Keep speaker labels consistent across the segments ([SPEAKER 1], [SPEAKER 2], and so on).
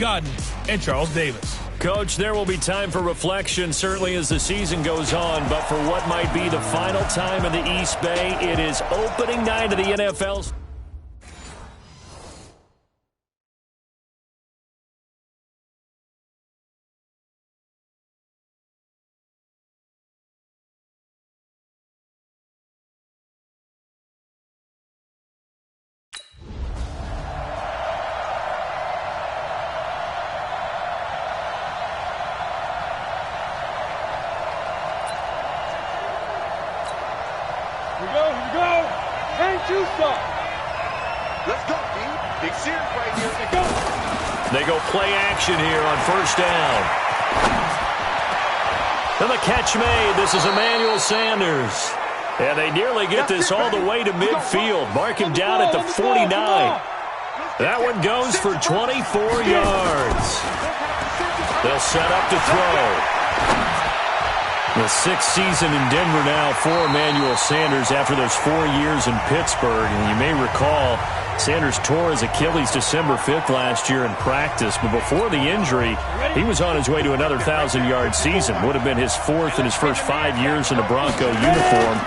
[SPEAKER 1] Godden and Charles Davis.
[SPEAKER 2] Coach, there will be time for reflection, certainly as the season goes on, but for what might be the final time in the East Bay, it is opening night of the NFL.
[SPEAKER 3] Here we go. And Tucson.
[SPEAKER 4] Let's go, D. Big series right here.
[SPEAKER 3] Let's go.
[SPEAKER 2] They go play action here on first down. And the catch made. This is Emmanuel Sanders. And they nearly get this all the way to midfield. Mark him down at the 49. That one goes for 24 yards. They'll set up to throw. The sixth season in Denver now for Emmanuel Sanders after those 4 years in Pittsburgh. And you may recall Sanders tore his Achilles December 5th last year in practice. But before the injury, he was on his way to another 1,000-yard season. Would have been his fourth in his first 5 years in a Bronco uniform.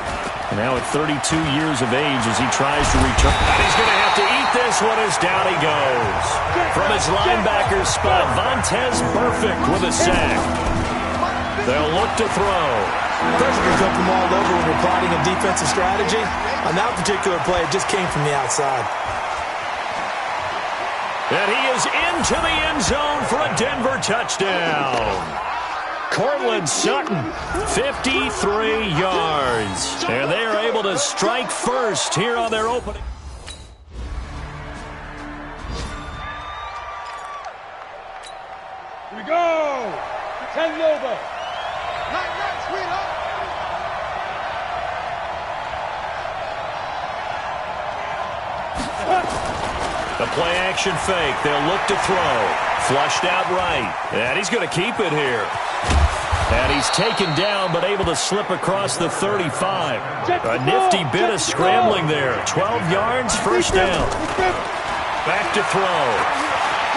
[SPEAKER 2] And now at 32 years of age as he tries to return. And he's going to have to eat this one as down he goes. From his linebacker spot, Vontaze Burfict with a sack. They'll look to throw.
[SPEAKER 5] Pressure can come from all over when you're plotting a defensive strategy. On that particular play, it just came from the outside.
[SPEAKER 2] And he is into the end zone for a Denver touchdown. Cortland Sutton, 53 yards. And they are able to strike first here on their opening.
[SPEAKER 3] Here we go. 10 Nova.
[SPEAKER 2] The play-action fake. They'll look to throw. Flushed out right. And he's going to keep it here. And he's taken down but able to slip across the 35. A nifty bit of scrambling there. 12 yards, first down. Back to throw.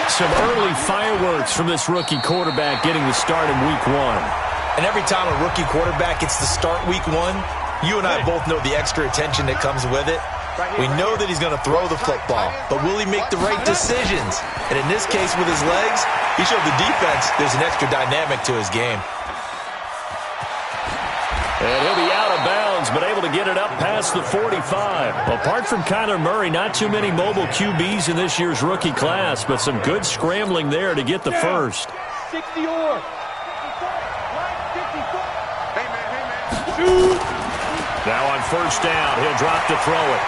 [SPEAKER 2] Some early fireworks from this rookie quarterback getting the start in week 1.
[SPEAKER 5] And every time a rookie quarterback gets to start week 1, you and I both know the extra attention that comes with it. We know that he's going to throw the football, but will he make the right decisions? And in this case, with his legs, he showed the defense there's an extra dynamic to his game.
[SPEAKER 2] And he'll be out of bounds, but able to get it up past the 45. Apart from Kyler Murray, not too many mobile QBs in this year's rookie class, but some good scrambling there to get the first.
[SPEAKER 3] 60 or. Hey, man.
[SPEAKER 2] Now on first down, he'll drop to throw it.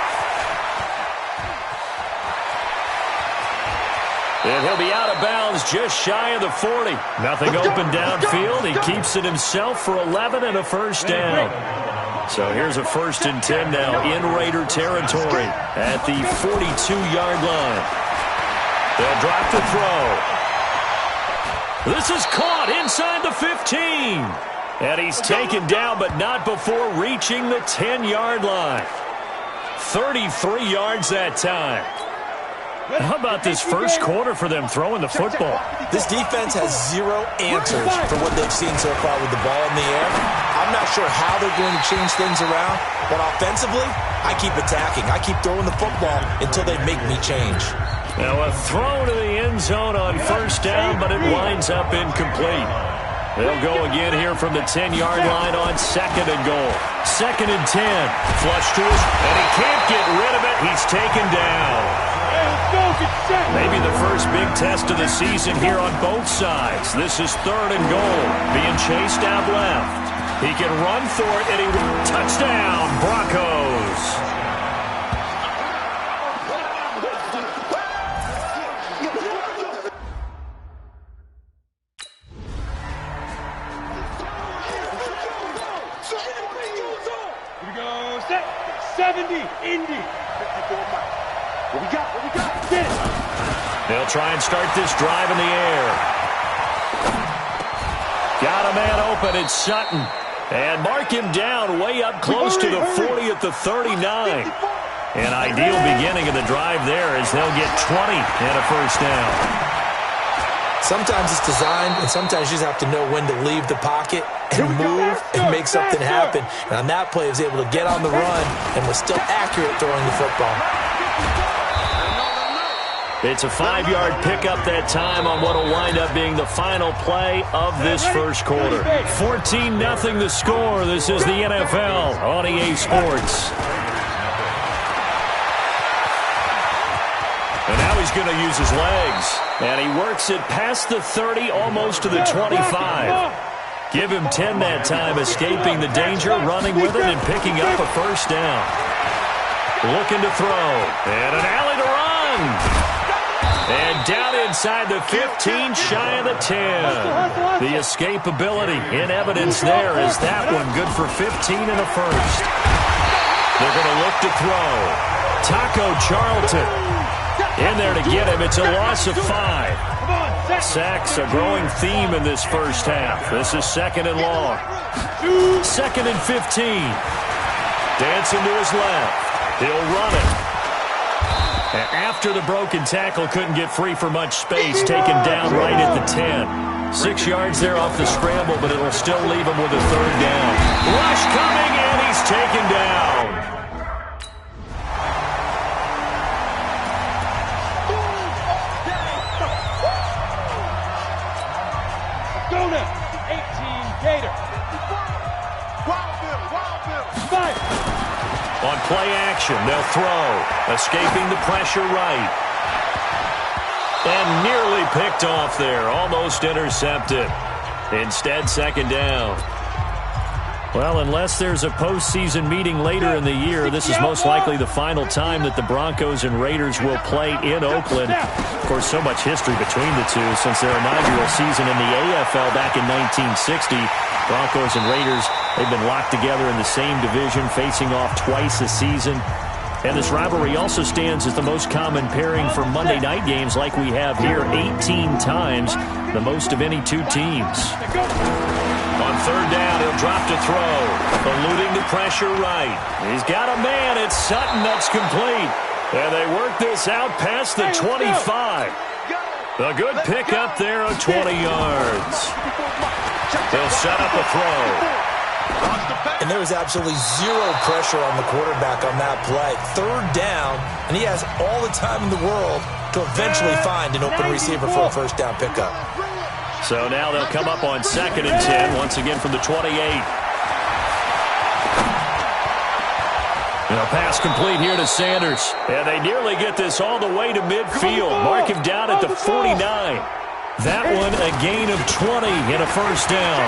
[SPEAKER 2] And he'll be out of bounds just shy of the 40. Nothing open downfield. He keeps it himself for 11 and a first down. So here's a 1st and 10 now in Raider territory at the 42-yard line. They'll drop to throw. This is caught inside the 15. And he's taken down, but not before reaching the 10-yard line. 33 yards that time. How about this first quarter for them throwing the football?
[SPEAKER 5] This defense has zero answers for what they've seen so far with the ball in the air. I'm not sure how they're going to change things around, but offensively, I keep attacking. I keep throwing the football until they make me change.
[SPEAKER 2] Now a throw to the end zone on first down, but it winds up incomplete. They'll go again here from the 10-yard line on 2nd and goal. 2nd and 10. Flush to his, and he can't get rid of it. He's taken down. Maybe the first big test of the season here on both sides. This is 3rd and goal, being chased out left. He can run for it, and he touchdown, Broncos.
[SPEAKER 3] Here we go. Set. 70. Indy. 54 miles. What we got? Get it.
[SPEAKER 2] They'll try and start this drive in the air. Got a man open. It's Sutton. And mark him down way up close to the 40 at the 39. An ideal beginning of the drive there as they'll get 20 and a first down.
[SPEAKER 5] Sometimes it's designed, and sometimes you just have to know when to leave the pocket and move and make something happen. And on that play, he was able to get on the run and was still accurate throwing the football.
[SPEAKER 2] It's a 5-yard pickup that time on what will wind up being the final play of this first quarter. 14-0 the score. This is the NFL on EA Sports. And now he's going to use his legs. And he works it past the 30, almost to the 25. Give him 10 that time, escaping the danger, running with it, and picking up a first down. Looking to throw. And an alley to run. And down inside the 15, shy of the 10. The escapability in evidence there is that one good for 15 and a first. They're going to look to throw. Taco Charlton in there to get him. It's a loss of 5. Sacks, a growing theme in this first half. This is second and long. 2nd and 15. Dancing to his left. He'll run it. And after the broken tackle, couldn't get free for much space. Taken down right at the 10. 6 yards there off the scramble, but it'll still leave him with a third down. Rush coming, and he's taken down. On play action, they'll throw. Escaping the pressure right. And nearly picked off there. Almost intercepted. Instead, second down. Well, unless there's a postseason meeting later in the year, this is most likely the final time that the Broncos and Raiders will play in Oakland. Of course, so much history between the two since their inaugural season in the AFL back in 1960. Broncos and Raiders, they've been locked together in the same division, facing off twice a season. And this rivalry also stands as the most common pairing for Monday night games like we have here, 18 times, the most of any two teams. On third down, he'll drop to throw. Eluding the pressure right. He's got a man. It's Sutton. That's complete. And they work this out past the 25. A good pickup there of 20 yards. They'll set up a throw.
[SPEAKER 5] And there was absolutely zero pressure on the quarterback on that play. Third down, and he has all the time in the world to eventually find an open receiver for a first down pickup.
[SPEAKER 2] So now they'll come up on 2nd and 10, once again from the 28. And a pass complete here to Sanders. And they nearly get this all the way to midfield. Mark him down at the 49. That one a gain of 20 and a first down.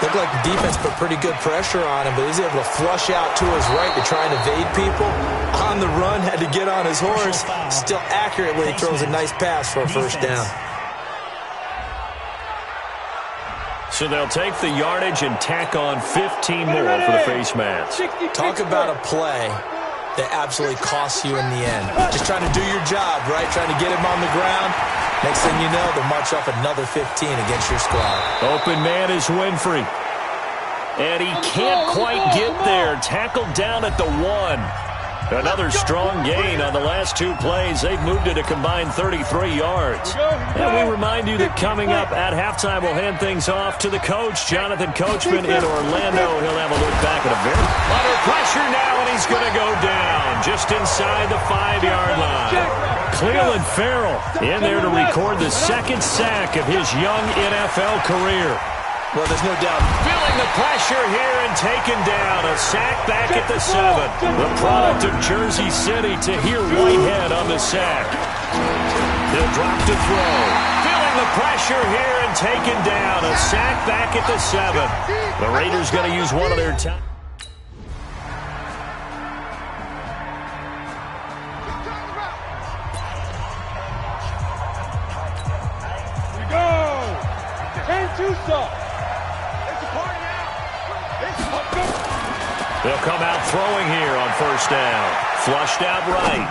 [SPEAKER 5] Looked like the defense put pretty good pressure on him, but he's able to flush out to his right to try and evade people. On the run, had to get on his horse. Still accurately throws a nice pass for a first down.
[SPEAKER 2] So they'll take the yardage and tack on 15 more for the face mask.
[SPEAKER 5] Talk about a play that absolutely costs you in the end. Just trying to do your job, right? Trying to get him on the ground. Next thing you know, they'll march up another 15 against your squad.
[SPEAKER 2] Open man is Winfrey. And he can't quite get there. Tackled down at the 1. Another strong gain on the last 2 plays. They've moved it a combined 33 yards. And we remind you that coming up at halftime, we'll hand things off to the coach, Jonathan Coachman in Orlando. He'll have a look back at a very under pressure now, and he's going to go down just inside the 5-yard line. Cleveland Farrell in there to record the 2nd sack of his young NFL career.
[SPEAKER 5] Well, there's no doubt.
[SPEAKER 2] Feeling the pressure here and taken down. A sack back at the 7. The product of Jersey City. Tahir Whitehead on the sack. He'll drop to throw. Feeling the pressure here and taken down. A sack back at the 7. The Raiders going to use one of their time.
[SPEAKER 3] Here we go. 10-2
[SPEAKER 2] They'll come out throwing here on first down. Flushed out right.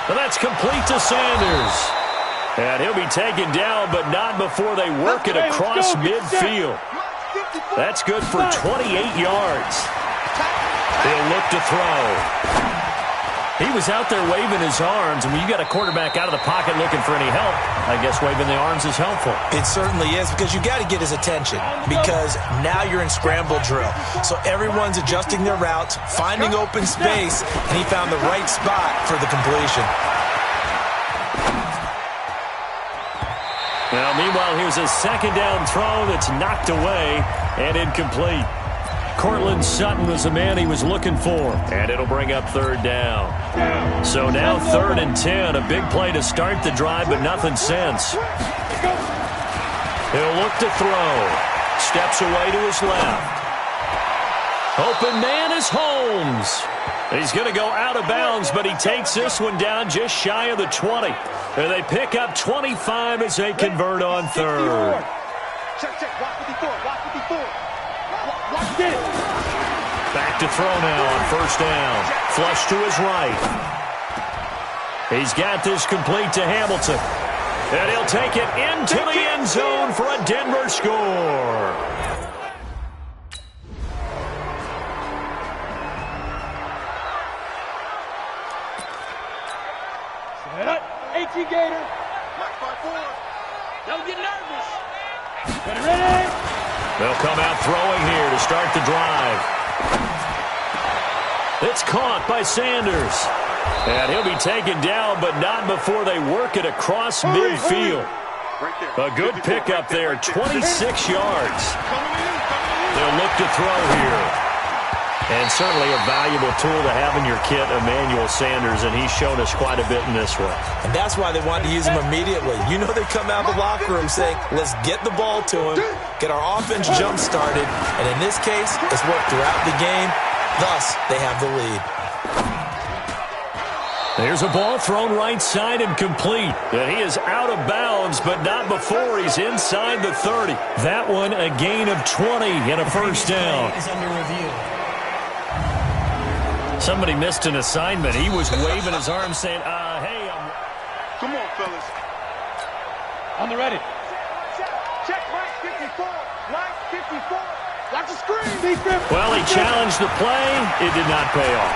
[SPEAKER 2] And that's complete to Sanders. And he'll be taken down, but not before they work it across midfield. That's good for 28 yards. He'll look to throw. He was out there waving his arms, and when you got a quarterback out of the pocket looking for any help, I guess waving the arms is helpful.
[SPEAKER 5] It certainly is, because you got to get his attention, because now you're in scramble drill. So everyone's adjusting their routes, finding open space, and he found the right spot for the completion.
[SPEAKER 2] Now, meanwhile, here's a second down throw that's knocked away and incomplete. Cortland Sutton was the man he was looking for, and it'll bring up third down. So now 3rd and 10, a big play to start the drive, but nothing since. He'll look to throw. Steps away to his left. Open man is Holmes. He's going to go out of bounds, but he takes this one down just shy of the 20. And they pick up 25 as they convert on 3rd.
[SPEAKER 4] Check. Watch 54. Watch 54. Watch it.
[SPEAKER 2] Back to throw now on 1st down. Flush to his right. He's got this complete to Hamilton. And he'll take it into the end zone for a Denver score.
[SPEAKER 3] Set up. 18 Gator.
[SPEAKER 4] Black 5-4.
[SPEAKER 3] Don't get nervous. Ready?
[SPEAKER 2] They'll come out throwing here to start the drive. It's caught by Sanders. And he'll be taken down, but not before they work it across midfield. A good pickup there, 26 yards. They'll look to throw here. And certainly a valuable tool to have in your kit, Emmanuel Sanders, and he's shown us quite a bit in this one.
[SPEAKER 5] And that's why they wanted to use him immediately. You know they come out of the locker room saying, let's get the ball to him, get our offense jump-started, and in this case, it's worked throughout the game. Thus, they have the lead.
[SPEAKER 2] There's a ball thrown right side and complete. And he is out of bounds, but not before he's inside the 30. That one a gain of 20 and a 1st down.
[SPEAKER 6] Is under review.
[SPEAKER 2] Somebody missed an assignment. He was waving his arms saying, hey,
[SPEAKER 4] Come on, fellas.
[SPEAKER 3] On the ready.
[SPEAKER 4] Check right 54. Right 54. Watch the screen.
[SPEAKER 2] well, he challenged the play. It did not pay off.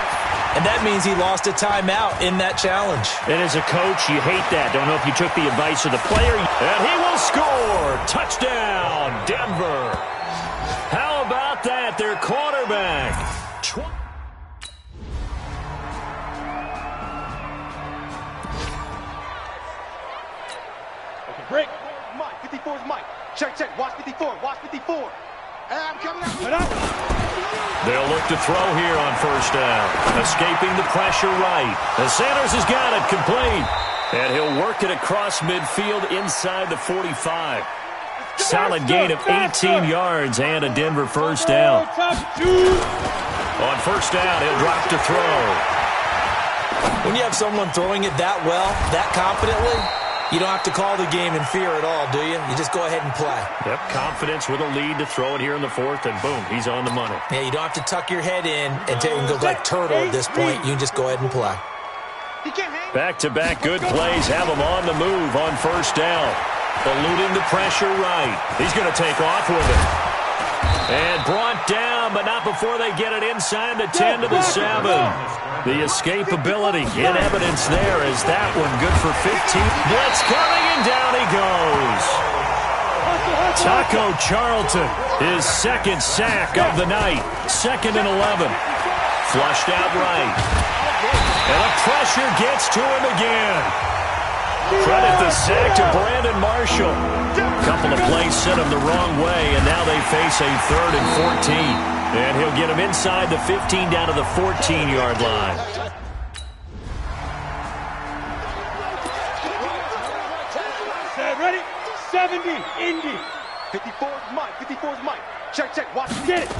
[SPEAKER 5] And that means he lost a timeout in that challenge.
[SPEAKER 2] And as a coach, you hate that. Don't know if you took the advice of the player. And he will score. Touchdown, Denver. How about that? Their quarterback.
[SPEAKER 3] Okay, break.
[SPEAKER 4] Mike. 54's Mike. Check. Watch 54. Watch 54. And I'm coming out.
[SPEAKER 2] They'll look to throw here on 1st down. Escaping the pressure right. And Sanders has got it complete. And he'll work it across midfield inside the 45. Solid gain of 18 yards and a Denver 1st down. On 1st down, he'll drop to throw.
[SPEAKER 5] When you have someone throwing it that well, that confidently, you don't have to call the game in fear at all, do you? You just go ahead and play.
[SPEAKER 2] Yep, confidence with a lead to throw it here in the 4th, and boom, he's on the money.
[SPEAKER 5] Yeah, you don't have to tuck your head in and go like turtle at this point. You can just go ahead and play.
[SPEAKER 2] Back-to-back good plays have him on the move on 1st down. Eluding the pressure right. He's going to take off with it. And brought down, but not before they get it inside the 10 to the 7. The escapability in evidence there as that one good for 15. Blitz coming, and down he goes. Taco Charlton, his 2nd sack of the night. 2nd and 11. Flushed out right. And the pressure gets to him again. Credit the sack to Brandon Marshall. Couple of plays sent him the wrong way, and now they face a 3rd and 14. And he'll get him inside the 15 down to the 14-yard line.
[SPEAKER 3] Ready? 70, Indy.
[SPEAKER 4] 54's Mike. Check. Watch it. Get it.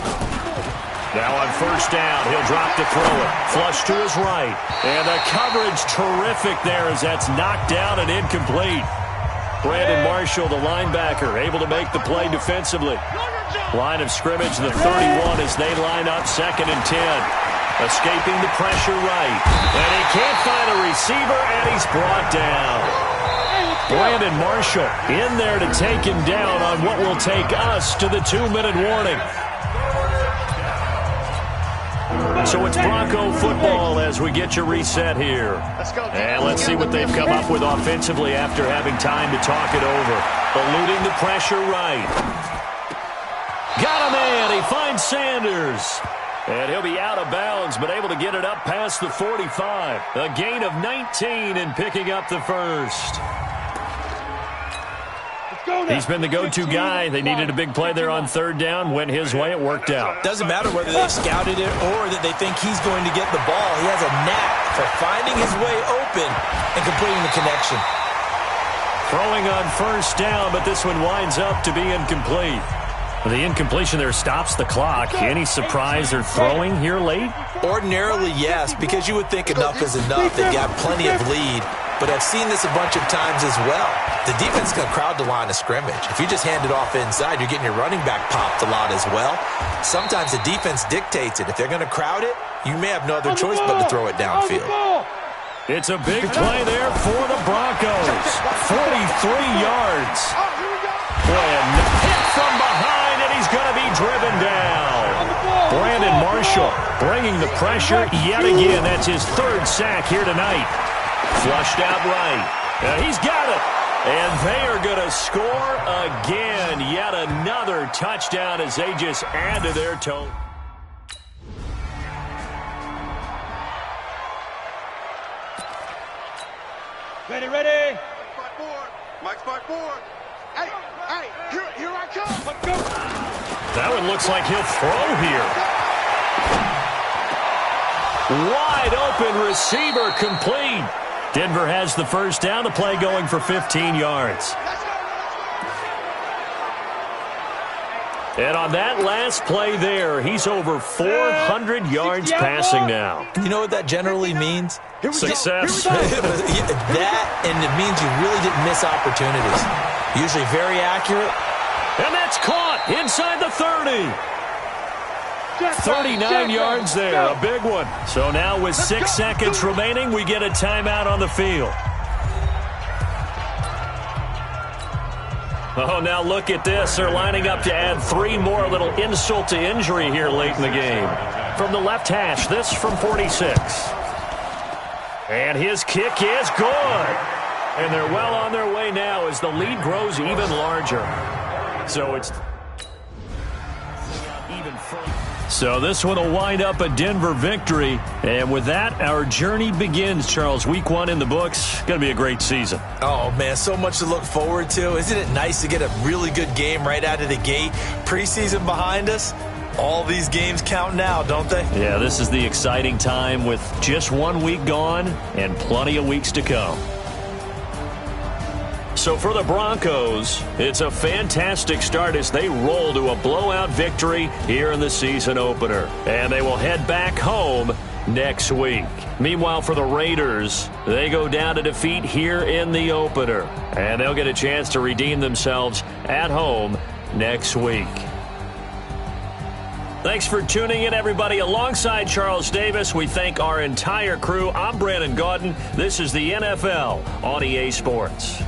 [SPEAKER 2] Now on 1st down, he'll drop to throw it. Flush to his right. And the coverage terrific there as that's knocked down and incomplete. Brandon Marshall, the linebacker, able to make the play defensively. Line of scrimmage, the 31 as they line up 2nd and 10. Escaping the pressure right. And he can't find a receiver, and he's brought down. Brandon Marshall in there to take him down on what will take us to the 2-minute warning. So it's Bronco football as we get you reset here. And let's see what they've come up with offensively after having time to talk it over. Eluding the pressure right. Got a man. He finds Sanders. And he'll be out of bounds, but able to get it up past the 45. A gain of 19 and picking up the first. He's been the go-to guy. They needed a big play there on third down. Went his way. It worked out.
[SPEAKER 5] Doesn't matter whether they scouted it or that they think he's going to get the ball. He has a knack for finding his way open and completing the connection.
[SPEAKER 2] Throwing on first down, but this one winds up to be incomplete. The incompletion there stops the clock. Any surprise they're throwing here late?
[SPEAKER 5] Ordinarily, yes, because you would think enough is enough. They've got plenty of lead, but I've seen this a bunch of times as well. The defense can crowd the line of scrimmage. If you just hand it off inside, you're getting your running back popped a lot as well. Sometimes the defense dictates it. If they're going to crowd it, you may have no other choice but to throw it downfield.
[SPEAKER 2] It's a big play there for the Broncos. 43 yards. And hit from behind, and he's going to be driven down. Brandon Marshall bringing the pressure yet again. That's his third sack here tonight. Flushed out right. He's got it. And they are going to score again. Yet another touchdown as they just add to their total.
[SPEAKER 3] Ready, ready.
[SPEAKER 4] Mike's by four. Hey, here I come.
[SPEAKER 3] Let's go.
[SPEAKER 2] That one looks like he'll throw here. Wide open receiver complete. Denver has the first down. The play going for 15 yards. And on that last play there, he's over 400 yards passing now.
[SPEAKER 5] You know what that generally means?
[SPEAKER 2] Success.
[SPEAKER 5] That, and it means you really didn't miss opportunities. Usually very accurate.
[SPEAKER 2] And that's caught inside the 30. 39 yards there, a big one. So now with 6 seconds remaining, we get a timeout on the field. Oh, now look at this. They're lining up to add 3 more. A little insult to injury here late in the game. From the left hash, this from 46. And his kick is good. And they're well on their way now as the lead grows even larger. So it's even further. So this one will wind up a Denver victory. And with that, our journey begins, Charles. Week 1 in the books. Going to be a great season.
[SPEAKER 5] Oh, man, so much to look forward to. Isn't it nice to get a really good game right out of the gate? Preseason behind us. All these games count now, don't they?
[SPEAKER 2] Yeah, this is the exciting time with just 1 week gone and plenty of weeks to come. So for the Broncos, it's a fantastic start as they roll to a blowout victory here in the season opener. And they will head back home next week. Meanwhile, for the Raiders, they go down to defeat here in the opener. And they'll get a chance to redeem themselves at home next week. Thanks for tuning in, everybody. Alongside Charles Davis, we thank our entire crew. I'm Brandon Gaudin. This is the NFL on EA Sports.